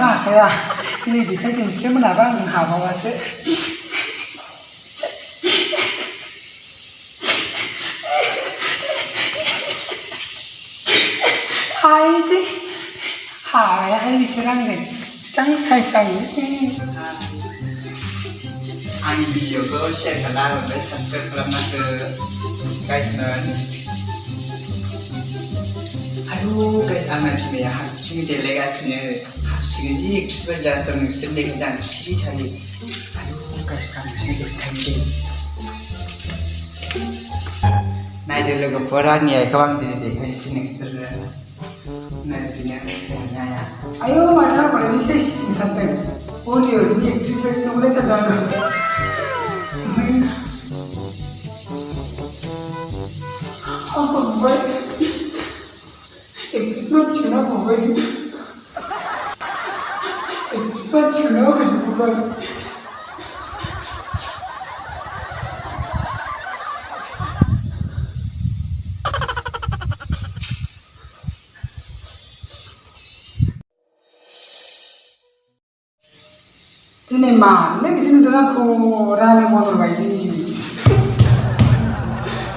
हाखाया नैबेखाय नोंसोर मोनाबा आं हाबावासो हायदे हायाहाय बिसोर आंजों बेसेबां साइज आङो आंनि भिडिअखौ शेयार खालाम ओमफ्राय साबसक्राइब खालामना हो गाइसमोन आयु गाइस आंना बिमाया हारसिङै देलायगासिनो हारसिङै जि एक्ट्रेस बायदि जागासिनो नोंसोर देखायदों आं सिरि थायो आयु गाइस आं नोंसोर देखायनो दे नायदो लोगोफोर आंनि आइखौ आं दिनै देखायनोसै नोंसोरनो आयो माथो आंखौलाय जि साइज नुथारदों बलिउडनि एक्ट्रेस बायदि नुलायथारदों आङो आंखौ नुबाय एक्ट्रेस मानसिखौनो आंखौ नुबाय एक्ट्रेस मानसिखौनो आंखौ नुबाय दिनै मानो बिदि नुदों आंखौ रानि मदल बायदि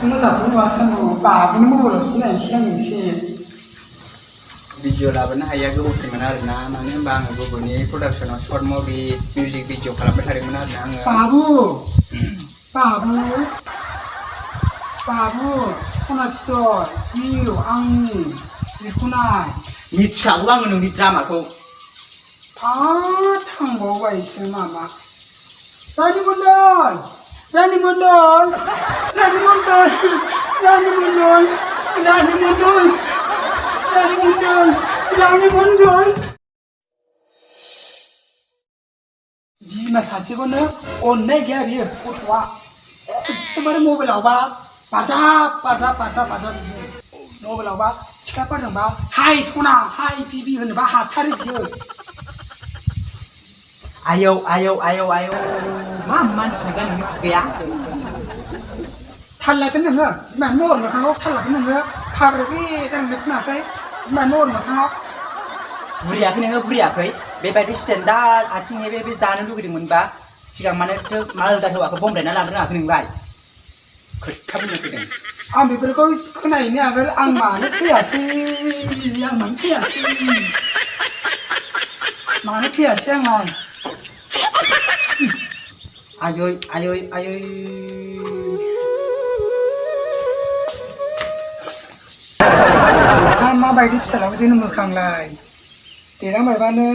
मोजांखौ नुवासै आंखौ बाबुनि मबाइलावसो नायनोसै आं एसे भिडिअ लाबोनो हाया गोबावसैमोन आरोना मानो होनबा आङो गुबुननि प्रडाक्सनाव सर्ट मुभि मिउजिक भिडिअ खालामबाय थादोंमोन आरोना आङो बाबु सना फिथर जिउ आंनि बेखौ नाय मिथिखागौ आङो नोंनि ड्रामाखौ थांबावबायसो मामा रानि मण्डल रानि मण्डल रानि मण्डल रानि मण्डल रानि मण्डल रानि मण्डल रानि मण्डल बिमा सासेखौनो अननाय गैया बियो गथ'आ एकदमबारे मबाइलावबा बाजाब मबाइलावबा सिख्लाफोरजोंबा हाय सना हाय बिबि होनोबा हाथारो बियो आयौ मा मानसि नुबाय नोंनि खुगाया थाल लादों नोङो बिमानि महर मोखाङाव थाल लादों नोङो खाब्रबे दांनो खोनाखै बिमानि महर मोखाङाव बुरियाखै बेबायदि स्टेन्डार्ड आथिं हेबे बे जानो लुगैदोंमोनबा सिगां मालदा हौवाखौ बमब्रायना लानो रोङाखै नोंलाय खोथा बुंनो फैदों आं बेफोरखौ खोनायैनि आगोल आं मानो थैयासै आंलाय आयै माबायदि फिसालाखौ जोनोम होखांलाय देरहांबायबानो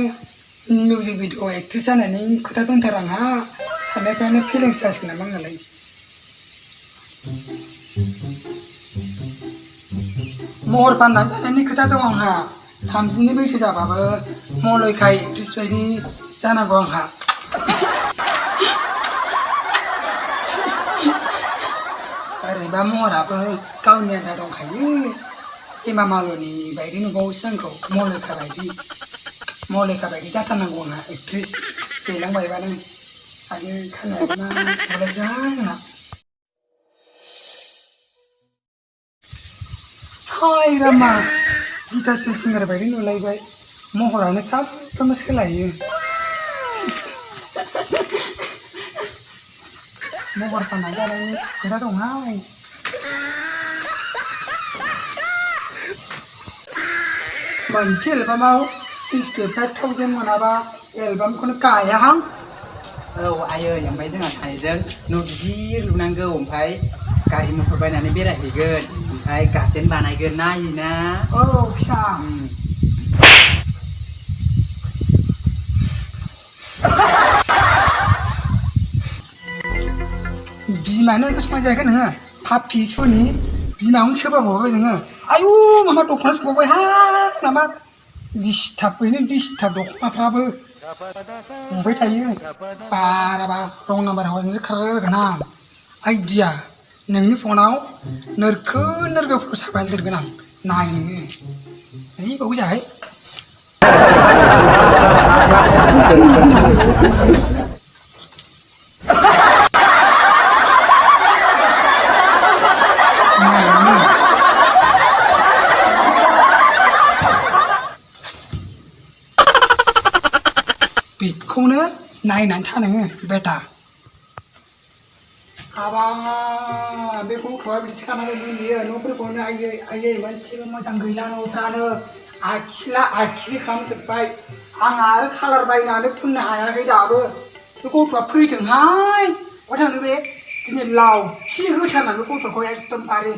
मिउजिक भिडिअ एक्ट्रेस जानायनि खोथा दंथार आंहा साननायफ्रानो फिलिंस जासिगोन नामा आंनालाय महर फाननानै जानायनि खोथा दं आंहा 30नि बैसो जाबाबो मलयखा एक्ट्रेस बायदि जानांगौ आंहा ओरैबा महराबो गावनि आन्था दंखायो हेमा मालिनी बायदि नुबावोसो आंखौ मलयखा बायदि जाथारनांगौ आंहा एक्ट्रेस देलांबायबानो आरो खानायाबो मा गलायजा आंना हाय रामा गिटारसो सिंगार बायदि नुलायबाय महरानो सानफ्रोमबो सोलायो महर फाननाय जानायनि खोथा दंहाय मोनसे एलबामाव 65,000 मोनाबा एलबामखौनो गायाहां औ आयै ओमफ्राय जोंहा सानैजों न' गिदिर लुनांगौ ओमफ्राय गारि मथर बायनानै बेरायहैगोन ओमफ्राय गार्डेन बानायगोन नायोना औ फिसा बिमानो ओंखाम संनाय जायाखै नोङो पापि सनि बिमाखौनो सोबाबावबाय नोङो आयु मामा दख'ना सुबावबाय हा मामा डिस्टार्ब दख'नाफ्राबो बुबाय थायो बाराबा रं नाम्बार हरनोसो खारगोन आं आइडिया नोंनि फनाव नोरखो फट' साफायना दोनगोन आं नाय नोङो ओइ बावै जाहाय खौनो नायनानै था नोङो बेटा हाबाब बे गथ'आ बिदि खालामनानै बियो न'फोरखौनो आयै मोनसेबो मोजां गैला न'फ्रानो आखिला आखिलि खालामजोब्बाय आं आरो कालार बायनानै फुननो हायाखै दाबो बे गथ'आ फैथोंहाय बहा थांनो बे दिनै लावखि होथारनांगौ गथ'खौ एकदमबारे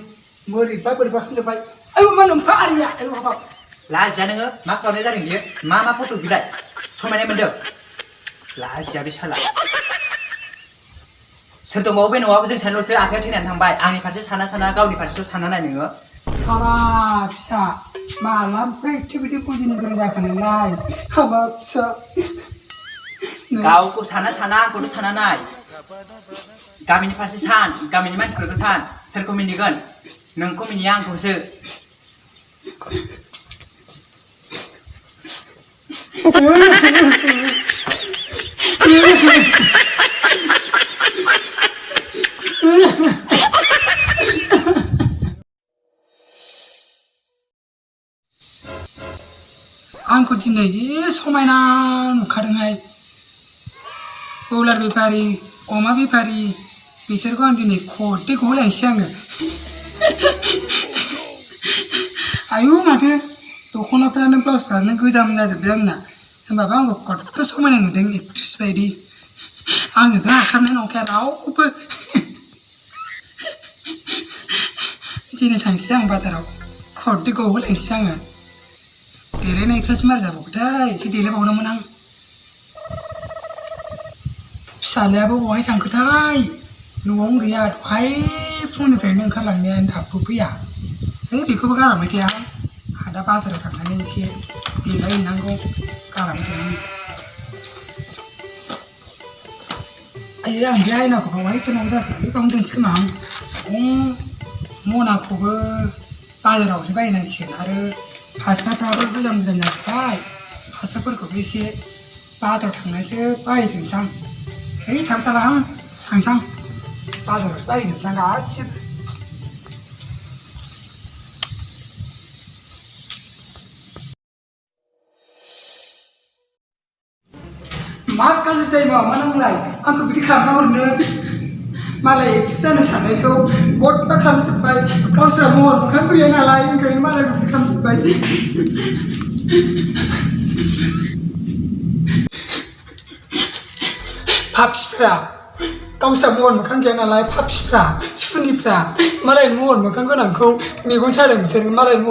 बोरैबा खालामजोब्बाय आयौ मा नोमफा आरिया आयौ हाबाब लाजिया नोङो मा खालामनाय जादों बियो मा फट' बिलाय समायनाय मोनदों लाजिया बे साला सोर दंबावो बे न'आव जों सानैल'सो आखाइयाव थैनानै थांबाय आंनि फारसे साना गावनि फारसेल' साना नाय नोङो हाबाब फिसा मालानिफ्राय एक्टिभिटि बुजिनो गोरों जाखो नोंलाय हाबाब फिसा गावखौ साना आंखौथ' साना नाय गामिनि फारसे सान गामिनि मानसिफोरखौ सान सोरखौ मिनिगोन नोंखौ मिनिया आंखौसो आंखौ दिनै जि समायना नुखादोंहाय बयलार बेफारि अमा बेफारि बिसोरखौ आं दिनै खथेखौ होलायनोसै आङो आयु माथो दख'नाफ्रानो ब्लाउसफ्रानो गोजाम जाजोब्बाय आंना होमबाबो आंखौ खथ्थ' समायना नुदों एक्ट्रिस बायदि आंजोंथ' हाखारनाय नंखाया रावबो दिनै थांसै आं बाजाराव खथेखौ होलायनोसै आङो देलायनायफ्रासो मार जाबावगोनथाय एसे देलायबावनोमोन आं फिसालायाबो बहाय थांखोथाय न'आवनो गैया दहाय फुंनिफ्रायनो ओंखारलांनायानो दाबो फैया बेखौबो गालांबाय थाया आदा बाजाराव थांनानै एसे देलायहैनांगौ गालांबाय थाया आयै आं बे आयनाखौ बहाय दोननांगौ जाखो बेयावनो दोनसै खोमा आं मनाखौबो बाजारावसो बायनांसिगोन आरो फास्राफ्राबो गोजाम जाजोब्बाय फास्राफोरखौबो एसे बाजाराव थांनासो बायजोबनोसै आं थांथारा आं थांसां बाजारावसो बायजोबनोसै आं गासिबो मा गाज्रि जायो मा नांलाय आंखौ बिदि खालामना हरनो मालाय एक्ट्रिस जानो साननायखौ बदबा खालामजोब्बाय गावस्रा महर मोखां गैया नालाय ओंखायनो मालाय बिदि खालामजोब्बाय पापिफ्रा गावस्रा महर मोखां गैया नालाय पापिफ्रा सुनिफ्रा मालायनि महर मोखां गोनांखौ मेगन सादों बिसोर मालायनि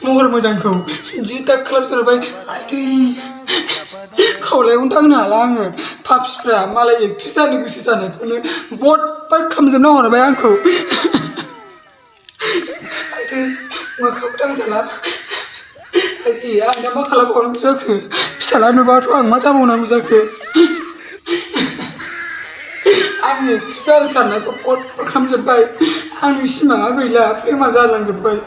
महर मोजांखौ जि दाग खालामजोब्बाय आदै खावलायावनो दांनो हाला आङो पापिफ्रा मालाय एक्ट्रिस जानो गोसो जानायखौनो बदबा खालामजोबना हरबाय आंखौ आदै मोखांबो दांजाला आदै आं दा मा खालामबावनांगौ जाखो फिसाला नुबाथ' आं मा जाबावनांगौ जाखो आंनि एक्ट्रिस जानो साननायखौ बदबा खालामजोब्बाय आंनि सिमाङा गैला फेमा जालांजोब्बाय